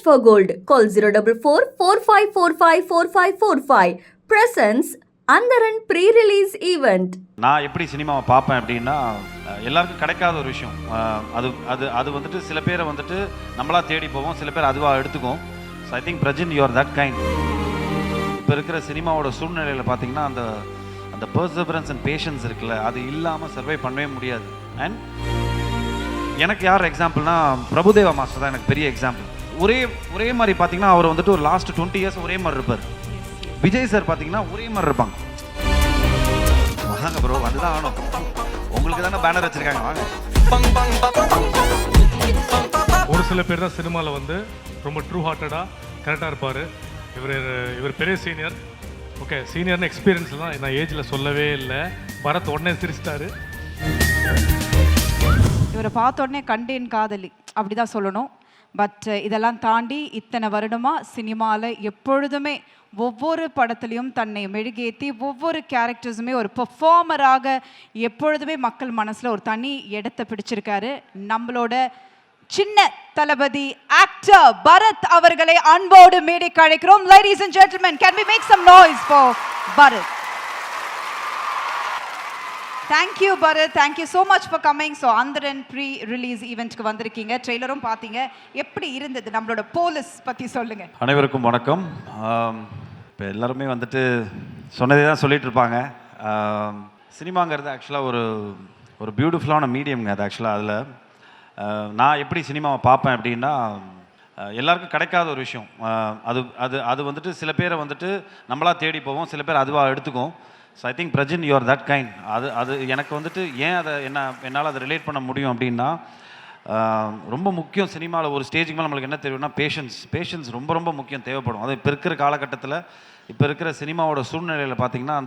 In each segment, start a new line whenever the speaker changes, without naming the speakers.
for gold. Call 044-4545-4545. Presents Andaran pre-release event.
நான் எப்படி சினிமாவை பார்ப்பேன் அப்படின்னா எல்லாருக்கும் கிடைக்காத ஒரு விஷயம். அது அது அது வந்துட்டு சில பேரை வந்துட்டு நம்மளா தேடி போவோம், சில பேர் அதுவாக எடுத்துக்கும். So I think Prajin you are that kind. இப்போ இருக்கிற சினிமாவோட சூழ்நிலையில் பார்த்தீங்கன்னா அந்த அந்த பர்சவரன்ஸ் அண்ட் பேஷன்ஸ் இருக்குல்ல, அது இல்லாமல் சர்வை பண்ணவே முடியாது. அண்ட் எனக்கு யார் எக்ஸாம்பிள்னா பிரபுதேவா மாஸ்டர் தான் எனக்கு பெரிய எக்ஸாம்பிள். ஒரே மாதிரி பார்த்தீங்கன்னா அவர் வந்துட்டு ஒரு லாஸ்ட் 20 years ஒரே மாதிரி இருப்பார். விஜய் சார் பார்த்தீங்கன்னா ஒரே மாதிரி இருப்பாங்க. வாங்க ப்ரோ, வந்துதான் ஆகணும், உங்களுக்கு தானே பேனர் வச்சிருக்காங்க, வாங்க.
ஒரு சில பேர் தான் சினிமாவில் வந்து ரொம்ப ட்ரூ ஹார்ட்டடாக கரெக்டாக இருப்பார். இவர் பெரிய சீனியர். ஓகே, சீனியர்னு எக்ஸ்பீரியன்ஸ் தான், நான் ஏஜில் சொல்லவே இல்லை. பரத் உடனே சிரிச்சிட்டாரு.
இவரை பார்த்த உடனே கண்டேன் காதலி அப்படி தான் சொல்லணும். பட் இதெல்லாம் தாண்டி இத்தனை வருடமாக சினிமாவில் எப்பொழுதுமே ஒவ்வொரு படத்துலையும் தன்னை மெழுகேற்றி ஒவ்வொரு கேரக்டர்ஸுமே ஒரு பெர்ஃபார்மராக எப்பொழுதுமே மக்கள் மனசில் ஒரு தனி இடத்தை பிடிச்சிருக்காரு. நம்மளோட சின்ன தளபதி ஆக்டர் பரத் அவர்களை அன்போடு மேடைக்கு அழைக்கிறோம். Ladies and gentlemen, can we make some noise for Bharat? Thank you Bharat, thank you so much for coming. So Andaran pre-release eventக்கு வந்திருக்கீங்க, ட்ரெய்லரும் பார்த்தீங்க, எப்படி இருந்தது? நம்மளோட போலீஸ் பற்றி சொல்லுங்க.
அனைவருக்கும் வணக்கம். இப்போ எல்லாருமே வந்துட்டு சொன்னதே தான் சொல்லிட்டு இருப்பாங்க. சினிமாங்கிறது ஆக்சுவலாக ஒரு பியூட்டிஃபுல்லான மீடியம்ங்க. அது ஆக்சுவலாக அதில் நான் எப்படி சினிமாவை பார்ப்பேன் அப்படின்னா எல்லாருக்கும் கிடைக்காத ஒரு விஷயம். அது அது அது வந்துட்டு சில பேரை வந்துட்டு நம்மளா தேடி போவோம், சில பேர் அதுவாக எடுத்துக்கும். So I think Prajin you are that kind. அது எனக்கு வந்துட்டு ஏன் அதை என்னால் அதை ரிலேட் பண்ண முடியும் அப்படின்னா, ரொம்ப முக்கியம் சினிமாவில் ஒரு ஸ்டேஜுக்கு மேலே நம்மளுக்கு என்ன தெரியும்னா பேஷன்ஸ் ரொம்ப ரொம்ப முக்கியம், தேவைப்படும். அது இப்போ இருக்கிற காலகட்டத்தில், இப்போ இருக்கிற சினிமாவோட சூழ்நிலையில் பார்த்திங்கன்னா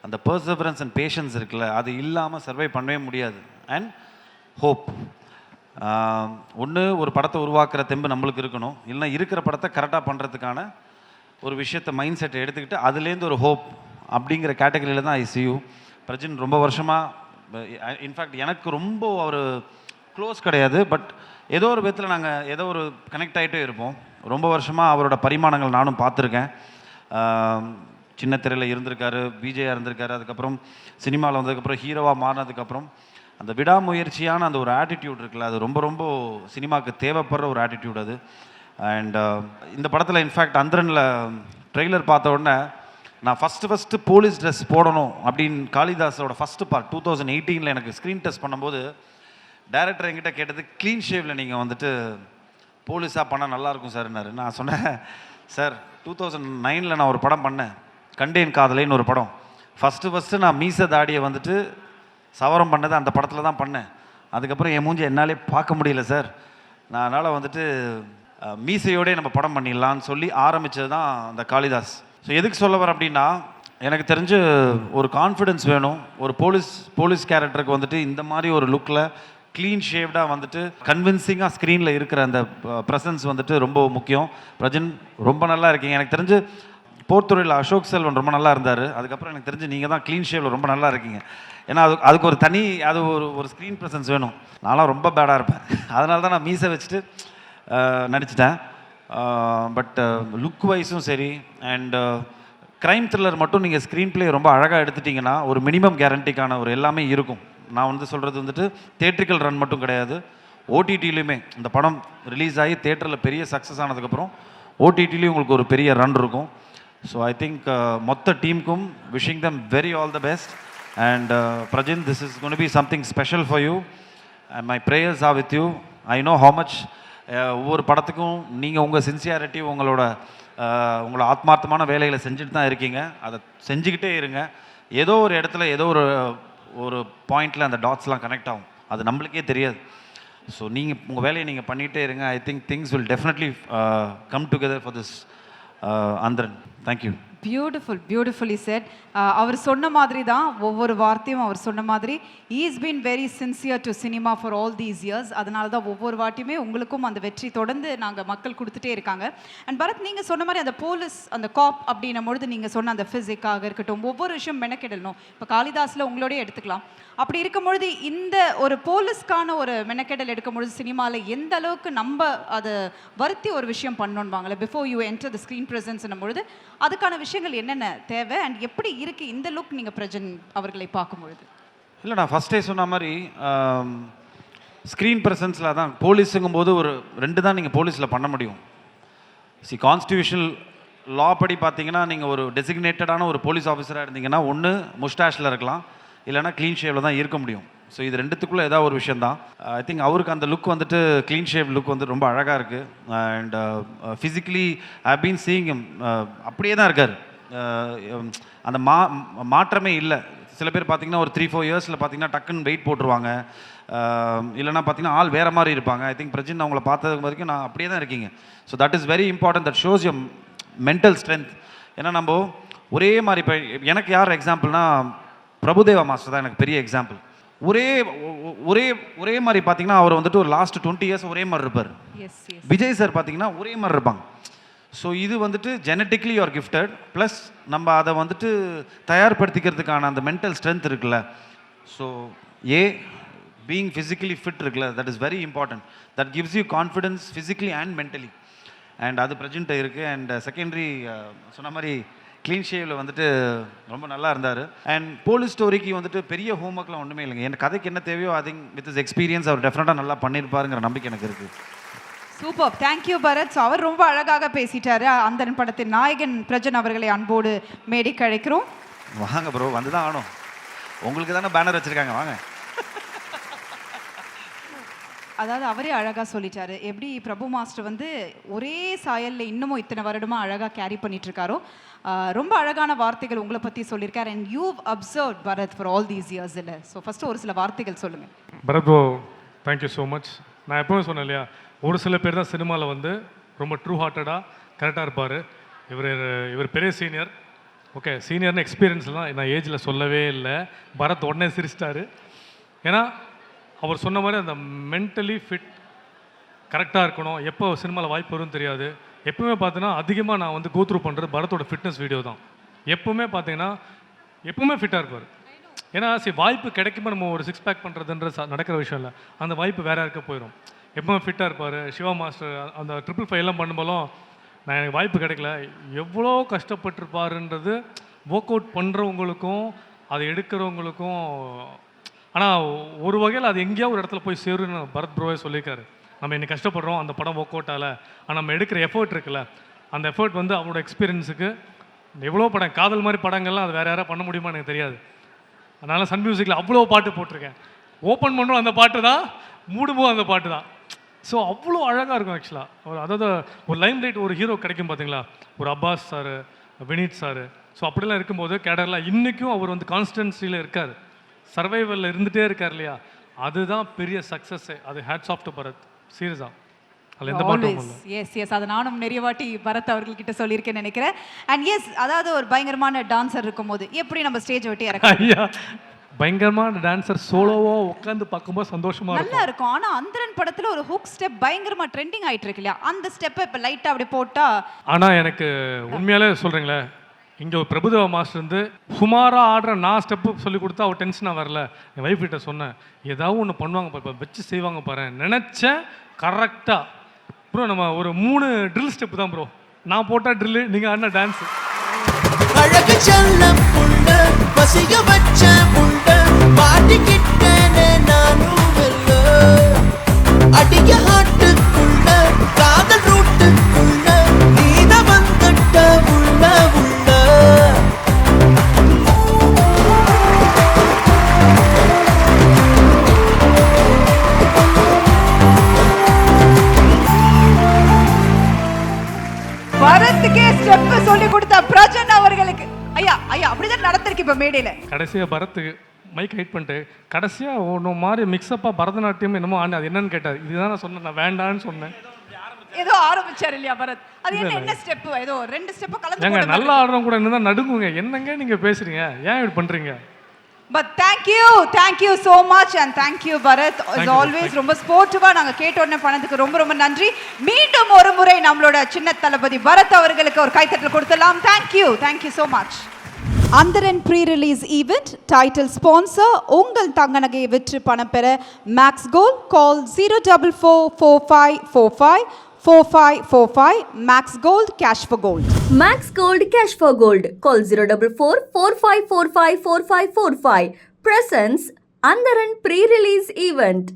அந்த பர்சவரன்ஸ் அண்ட் பேஷன்ஸ் இருக்குல்ல, அது இல்லாமல் சர்வை பண்ணவே முடியாது. And hope. ஒன்று ஒரு படத்தை உருவாக்குற தெம்பு நம்மளுக்கு இருக்கணும், இல்லைனா இருக்கிற படத்தை கரெக்டாக பண்ணுறதுக்கான ஒரு விஷயத்தை மைண்ட் செட்டை எடுத்துக்கிட்டு அதுலேருந்து ஒரு ஹோப் அப்படிங்கிற கேட்டகரியில் தான் ஐசியூ. பிரஜின் ரொம்ப வருஷமாக, இன்ஃபேக்ட் எனக்கு ரொம்ப அவர் க்ளோஸ் கிடையாது, பட் ஏதோ ஒரு விதத்தில் நாங்கள் ஏதோ ஒரு கனெக்ட் ஆகிட்டே இருப்போம். ரொம்ப வருஷமாக அவரோட பரிமாணங்கள் நானும் பார்த்துருக்கேன். சின்ன திரையில் இருந்திருக்காரு, விஜயாக இருந்திருக்காரு, அதுக்கப்புறம் சினிமாவில் வந்ததுக்கப்புறம் ஹீரோவாக மாறினதுக்கப்புறம் அந்த விடாமுயற்சியான அந்த ஒரு ஆட்டிடியூட் இருக்குல்ல, அது ரொம்ப ரொம்ப சினிமாவுக்கு தேவைப்படுற ஒரு ஆட்டிடியூட் அது. அண்ட் இந்த படத்தில் இன்ஃபேக்ட் அந்தரனில் ட்ரெய்லர் பார்த்த உடனே நான் ஃபஸ்ட்டு போலீஸ் ட்ரெஸ் போடணும் அப்படின்னு காளிதாஸோட ஃபஸ்ட்டு பார்ட் 2018 எனக்கு ஸ்க்ரீன் டெஸ்ட் பண்ணும்போது டைரக்டர் என்கிட்ட கேட்டது, க்ளீன் ஷேவில் நீங்கள் வந்துட்டு போலீஸாக பண்ணால் நல்லாயிருக்கும் சார்னாரு. நான் சொன்னேன், சார் 2009 நான் ஒரு படம் பண்ணேன், கண்டேன் காதலைன்னு ஒரு படம். ஃபஸ்ட்டு நான் மீச தாடியை வந்துட்டு சவரம் பண்ணது அந்த படத்தில் தான் பண்ணேன். அதுக்கப்புறம் என் மூஞ்சி என்னாலே பார்க்க முடியல சார், நான் அதனால் வந்துட்டு மீசையோடே நம்ம படம் பண்ணிடலான்னு சொல்லி ஆரம்பித்தது தான் அந்த காளிதாஸ். ஸோ எதுக்கு சொல்ல வரேன் அப்படின்னா, எனக்கு தெரிஞ்சு ஒரு கான்ஃபிடென்ஸ் வேணும் ஒரு போலீஸ் கேரக்டருக்கு வந்துட்டு இந்த மாதிரி ஒரு லுக்கில் க்ளீன் ஷேவ்டாக வந்துட்டு கன்வின்சிங்காக ஸ்க்ரீனில் இருக்கிற அந்த ப்ரெசன்ஸ் வந்துட்டு ரொம்ப முக்கியம். பிரஜன் ரொம்ப நல்லா இருக்கீங்க. எனக்கு தெரிஞ்சு போர்த்துறையில் அசோக் செல்வன் ரொம்ப நல்லா இருந்தார். அதுக்கப்புறம் எனக்கு தெரிஞ்சு நீங்கள் தான் க்ளீன் ஷேவில் ரொம்ப நல்லா இருக்கீங்க. ஏன்னா அதுக்கு ஒரு தனி ஒரு ஸ்க்ரீன் ப்ரெசன்ஸ் வேணும். நான்லாம் ரொம்ப பேடாக இருப்பேன், அதனால தான் நான் மீசை வச்சுட்டு நடிச்சிட்டேன். பட் லுக் வைஸும் சரி, அண்ட் க்ரைம் த்ரில்லர் மட்டும் நீங்கள் ஸ்க்ரீன் ப்ளே ரொம்ப அழகாக எடுத்துட்டிங்கன்னா ஒரு மினிமம் கேரண்டிக்கான ஒரு எல்லாமே இருக்கும். நான் வந்து சொல்கிறது வந்துட்டு தேட்ரிக்கல் ரன் மட்டும் கிடையாது, ஓடிடிலையுமே இந்த படம் ரிலீஸ் ஆகி தேட்டரில் பெரிய சக்ஸஸ் ஆனதுக்கப்புறம் ஓடிடிலையும் உங்களுக்கு ஒரு பெரிய ரன் இருக்கும். ஸோ ஐ திங்க் மொத்த டீமுக்கும் wishing them very all the best. And Prajin, this is gonna be something special for you and my prayers are with you. I know how much ஒவ்வொரு படத்துக்கும் நீங்கள் உங்கள் சின்சியாரிட்டி, உங்களோட ஆத்மார்த்தமான வேலைகளை செஞ்சுட்டு தான் இருக்கீங்க. அதை செஞ்சுக்கிட்டே இருங்க. ஏதோ ஒரு இடத்துல ஏதோ ஒரு பாயிண்டில் அந்த டாட்ஸ்லாம் கனெக்ட் ஆகும், அது நம்மளுக்கே தெரியாது. ஸோ நீங்கள் உங்கள் வேலையை நீங்கள் பண்ணிகிட்டே இருங்க. I think things will definitely come together for this Andaran. Thank you.
Beautifully said. அவர் சொன்ன மாதிரி தான் ஒவ்வொரு வார்த்தையும் அவர் சொன்ன மாதிரி is been very sincere to cinema for all these years. அதனால தான் ஒவ்வொரு வாட்டியுமே உங்களுக்கும் அந்த வெற்றி தொடர்ந்து நாங்கள் மக்கள் கொடுத்துட்டே இருக்காங்க. அண்ட் பரத், நீங்கள் சொன்ன மாதிரி அந்த போலீஸ் அந்த காப் அப்படின்னும் பொழுது நீங்கள் சொன்ன அந்த ஃபிசிக்காக இருக்கட்டும், ஒவ்வொரு விஷயம் மெனக்கெடணும். இப்போ காளிதாஸில் உங்களோடய எடுத்துக்கலாம். அப்படி இருக்கும் பொழுது இந்த ஒரு போலீஸ்க்கான ஒரு மெனக்கெடல் எடுக்கும் பொழுது சினிமாவில் எந்த அளவுக்கு நம்ம அதை வருத்தி ஒரு விஷயம் பண்ணணும்வாங்களே before you enter the screen ப்ரெசன்ஸ்னும் பொழுது அதுக்கான விஷயங்கள் என்னென்ன தேவை அண்ட் எப்படி இருக்குது இந்த லுக் நீங்கள் பிரஜன் அவர்களை பார்க்கும்பொழுது?
இல்லை, நான் ஃபஸ்ட்டே சொன்ன மாதிரி ஸ்க்ரீன் ப்ரெசன்ஸில் தான் போலீஸுங்கும் போது ஒரு 2 தான் நீங்கள் போலீஸில் பண்ண முடியும். கான்ஸ்டியூஷனல் லா படி பார்த்தீங்கன்னா நீங்கள் ஒரு டெசிக்னேட்டடான ஒரு போலீஸ் ஆஃபீஸராக இருந்தீங்கன்னா ஒன்று முஸ்டாஷில் இருக்கலாம், இல்லைனா க்ளீன் ஷேவில் தான் இருக்க முடியும். ஸோ இது 2த்துக்குள்ளே ஏதாவது ஒரு விஷயம் தான். ஐ திங்க் அவருக்கு அந்த லுக் வந்துட்டு க்ளீன் ஷேவ் லுக் வந்து ரொம்ப அழகாக இருக்குது. And physically I been seeing him, அப்படியே தான் இருக்கார். அந்த மாற்றமே இல்லை. சில பேர் பார்த்தீங்கன்னா ஒரு 3-4 இயர்ஸில் பார்த்தீங்கன்னா டக்குன்னு வெயிட் போட்டுருவாங்க, இல்லைனா பார்த்தீங்கன்னா ஆள் வேறு மாதிரி இருப்பாங்க. ஐ திங்க் பிரஜன் அவங்கள பார்த்தது வரைக்கும் நான் அப்படியே தான் இருக்கீங்க. So that is very important, that shows your mental strength. ஏன்னா நம்ம ஒரே மாதிரி இப்போ எனக்கு யார் எக்ஸாம்பிள்னா பிரபுதேவா மாஸ்டர் தான் எனக்கு பெரிய எக்ஸாம்பிள். ஒரே ஒரே ஒரே மாதிரி பார்த்தீங்கன்னா அவர் வந்துட்டு ஒரு லாஸ்ட் 20 இயர்ஸ் ஒரே மாதிரி இருப்பார். விஜய் சார் பார்த்தீங்கன்னா ஒரே மாதிரி இருப்பாங்க. ஸோ இது வந்துட்டு ஜெனட்டிக்லி யூஆர் கிஃப்டட், ப்ளஸ் நம்ம அதை வந்துட்டு தயார்படுத்திக்கிறதுக்கான அந்த மென்டல் ஸ்ட்ரென்த் இருக்குல்ல. ஸோ பீயிங் ஃபிசிக்கலி ஃபிட் இருக்குல்ல, that is very important. That gives you confidence physically and mentally. And அது ப்ரெசென்ட் இருக்குது. அண்ட் செகண்டரி சொன்ன மாதிரி க்ளீன் ஷேவில் வந்துட்டு ரொம்ப நல்லா இருந்தார். அண்ட் போலீஸ் ஸ்டோரிக்கு வந்துட்டு பெரிய ஹோம்ஒர்க்லாம் ஒன்றுமே இல்லைங்க. என் கதைக்கு என்ன தேவையோ I think with is experience அவர் டெஃபினட்டாக நல்லா பண்ணியிருப்பாருங்கிற நம்பிக்கை எனக்கு இருக்குது.
Super, thank you Bharath. ஸோ அவர் ரொம்ப அழகாக பேசிட்டாரு. அந்த படத்தின் நாயகன் பிரஜன் அவர்களை அன்போடு மேடைக்கு அழைக்கிறோம்.
வாங்க ப்ரோ, வந்து தான் ஆகணும். உங்களுக்கு தானே பேனர் வச்சுருக்காங்க, வாங்க.
அதாவது அவரே அழகாக சொல்லிட்டாரு எப்படி பிரபு மாஸ்டர் வந்து ஒரே சாயலில் இன்னமும் இத்தனை வருடமாக அழகாக கேரி பண்ணிட்டு இருக்காரோ. ரொம்ப அழகான வார்த்தைகள் உங்களை பற்றி சொல்லியிருக்காரு. And you observe Bharath for all these years இல்லை. ஸோ ஃபஸ்ட்டு ஒரு சில வார்த்தைகள் சொல்லுங்கள்.
Bharath bro, thank you so much. நான் எப்போவும் சொன்னேன் இல்லையா, ஒரு சில பேர் தான் சினிமாவில் வந்து ரொம்ப ட்ரூ ஹார்ட்டடாக கரெக்டாக இருப்பார். இவர் பெரிய சீனியர். ஓகே, சீனியர்னு எக்ஸ்பீரியன்ஸ்லாம் நான் ஏஜில் சொல்லவே இல்லை. பரத் உடனே சிரிச்சிட்டாரு. ஏன்னா அவர் சொன்ன மாதிரி அந்த மென்டலி ஃபிட் கரெக்டாக இருக்கணும். எப்போ சினிமாவில் வாய்ப்பு வரும்னு தெரியாது. எப்பவுமே பார்த்தீங்கன்னா அதிகமாக நான் வந்து கோத்ரூ பண்ணுறது பரத்தோட ஃபிட்னஸ் வீடியோ தான். எப்பவுமே பார்த்தீங்கன்னா எப்பவுமே ஃபிட்டாக இருப்பார். ஏன்னா வாய்ப்பு கிடைக்குமா நம்ம ஒரு 6 பேக் பண்ணுறதுன்ற நடக்கிற விஷயம் இல்லை. அந்த வாய்ப்பு வேறு யாருக்க போயிடும். எப்பவுமே ஃபிட்டாக இருப்பார். சிவா மாஸ்டர் அந்த 555 பண்ணும்போதும் நான் எனக்கு வாய்ப்பு கிடைக்கல, எவ்வளோ கஷ்டப்பட்டுருப்பாருன்றது ஒர்க் அவுட் பண்ணுறவங்களுக்கும் அதை எடுக்கிறவங்களுக்கும். ஆனால் ஒரு வகையில் அது எங்கேயோ ஒரு இடத்துல போய் சேருன்னு பரத் ப்ரோவே சொல்லியிருக்காரு. நம்ம இன்னைக்கு கஷ்டப்படுறோம் அந்த படம் ஒர்க் அவுட் ஆகலை, ஆனால் நம்ம எடுக்கிற எஃபர்ட் இருக்குல்ல, அந்த எஃபர்ட் வந்து அவரோட எக்ஸ்பீரியன்ஸுக்கு எவ்வளோ படம் காதல் மாதிரி படங்கள்லாம் அது வேறு யாராவது பண்ண முடியுமா எனக்கு தெரியாது. அதனால் சன் மியூசிக்கில் அவ்வளோ பாட்டு போட்டிருக்கேன். ஓப்பன் பண்ணுறோம் அந்த பாட்டு தான், மூடும்போது அந்த பாட்டு தான். ஸோ அவ்வளோ அழகாக இருக்கும் ஆக்சுவலாக. அதாவது ஒரு லைம் லைட் ஒரு ஹீரோ கிடைக்கும் பார்த்தீங்களா, ஒரு Abbas sir, Vineeth sir. So அப்படிலாம் இருக்கும்போது கேடர்லாம் இன்றைக்கும் அவர் வந்து கான்ஸ்டன்சியில் இருக்கார், சர்வைவலில் இருந்துகிட்டே இருக்கார் இல்லையா. அதுதான் பெரிய சக்ஸஸ்ஸே. அது ஹேட்ஸ் ஆஃப் டு பரத், சீரியஸாக. அதில் எந்த பாட்டும் இல்லை.
எஸ் அதை நானும் நிறைய வாட்டி பரத் அவர்கள்கிட்ட சொல்லியிருக்கேன்னு நினைக்கிறேன். அண்ட் எஸ், அதாவது ஒரு பயங்கரமான டான்ஸர் இருக்கும்போது எப்படி நம்ம ஸ்டேஜ் விட்டு இறக்க.
ஐயா, பயங்கரமான டான்சர் சோலோவா உட்காந்து பார்க்கும்போது சந்தோஷமா
நல்லா இருக்கும். ஆனா அந்தரன் படத்துல ஒரு ஹுக் ஸ்டெப் பயங்கரமா ட்ரெண்டிங் ஆயிட்டு இருக்கு இல்லையா, அந்த ஸ்டெப்பை இப்போ லைட்டா அப்படி போட்டா.
ஆனா எனக்கு உண்மையாலே சொல்றீங்களே, இங்கே ஒரு பிரபுதேவா மாஸ்டர் வந்து சுமாராக ஆடுற நான் ஸ்டெப்பு சொல்லி கொடுத்தா அவள் டென்ஷனாக வரல. என் வைஃப் கிட்ட சொன்னேன், ஏதாவது ஒன்று பண்ணுவாங்க இப்போ வச்சு செய்வாங்க பாரு. நினச்சேன் கரெக்டாக ப்ரோ. நம்ம ஒரு 3 ட்ரில் ஸ்டெப்பு தான் ப்ரோ. நான் போட்டால் ட்ரில்லு, நீங்கள் ஆடினா டான்ஸு.
அழகு செல்லம் புள்ள பசிக வச்ச புள்ள பாடிக்கிட்டேனே நானும் வெல்ல அடிய ஹாட்டுக்குள்ள காதல் ரூட்டுக்குள்ள நீத வந்துட்ட உள்ள உள்ள.
பரத்துக்கே ஸ்டெப் சொல்லி கொடுத்த பிரஜன் அவர்களுக்கு ஐயா அப்படிதான் நடந்திருக்கு இப்போ மேடையில.
கடைசியாக பரத்து மைக் ஹைட் பண்ணிட்டு கடைசியாக ஒன்று மாதிரி மிக்சப்பாக பரதநாட்டியம் என்னமோ ஆண்டு அது என்னன்னு கேட்டார். இதுதான் நான் சொன்னேன், நான் வேண்டான்னு சொன்னேன்.
ஏதோ ஆரம்பிச்சார் இல்லையா பரத், அது என்ன ஸ்டெப், ஏதோ 2 ஸ்டெப் கலந்து
ஏங்க
போட்ட
நல்லா ஆடுறவங்க கூட என்ன நடுங்குங்க, என்னங்க நீங்க பேசுறீங்க, ஏன் இப்படி பண்றீங்க?
But thank you so much and thank you Bharath, as always ரொம்ப ஸ்போர்ட்டிவா நாங்க கேட்ட உடனே பண்ணதுக்கு ரொம்ப ரொம்ப நன்றி. மீண்டும் ஒரு முறை நம்மளோட சின்ன தளபதி பரத் அவர்களுக்கு ஒரு கைத்தட்டல் கொடுத்தலாம். thank you so much. Andaran pre release event title sponsor உங்கள் தங்க நகையை விற்று பணம் பெற Max Gold. Call 04445454545 Max Gold, cash for gold.
Max Gold, cash for gold. Call 04445454545. Presents Andaran pre-release event.